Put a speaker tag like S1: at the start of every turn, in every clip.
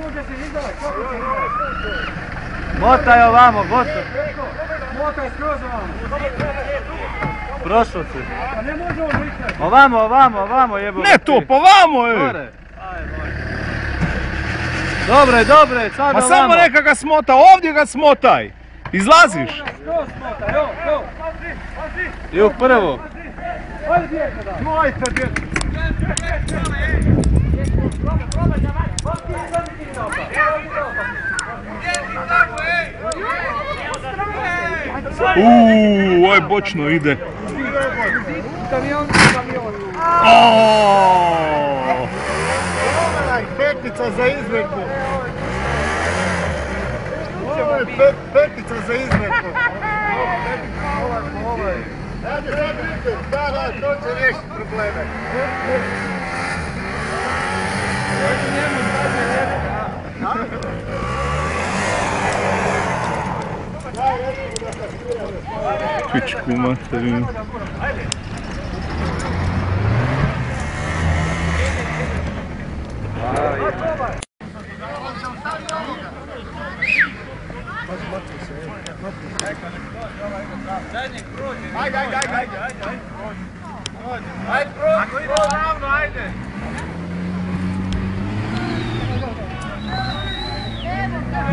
S1: može se izdavati, kako se izdavati?
S2: Motaj ovamo, motaj.
S1: Motaj skroz ovamo.
S2: Prošlo se.
S1: A ne može on likati.
S2: Ovamo jebote.
S3: Ne to, pa vamo je!
S2: Gore. Dobre, sad
S3: Ma
S2: ovamo.
S3: samo neka ga smota, ovdje ga smotaj! Izlaziš!
S1: Skroz motaj, evo.
S2: I u prvo.
S1: Ajde djete da.
S3: Ajde djete! Oj bočno ide.
S1: Kamion.
S4: Petica za izvedbu. Petica za izvedbu. Ajde sad vidite, da, to će riješiti probleme.
S3: Pičku materinu.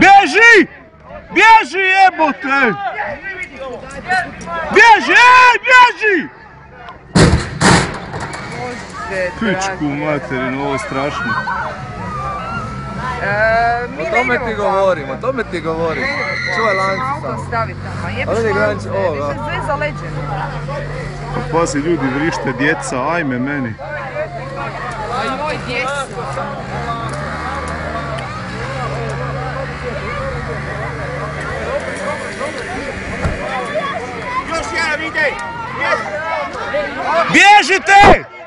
S3: Bježi! Bježi jebote! Bježi! Pičku materinu, ovo je strašno.
S2: O tome ti govorim. Čuvaj lanci
S5: auto
S2: samo.
S5: stavi tamo.
S2: Ali
S5: Jebeš
S2: ne
S5: auto,
S2: granič ovoga.
S5: više sve zaleđeno.
S3: Pa pazi, ljudi vrište, djeca, ajme meni.
S5: Ajoj, djeca.
S4: Još jedan ide!
S3: Bježite!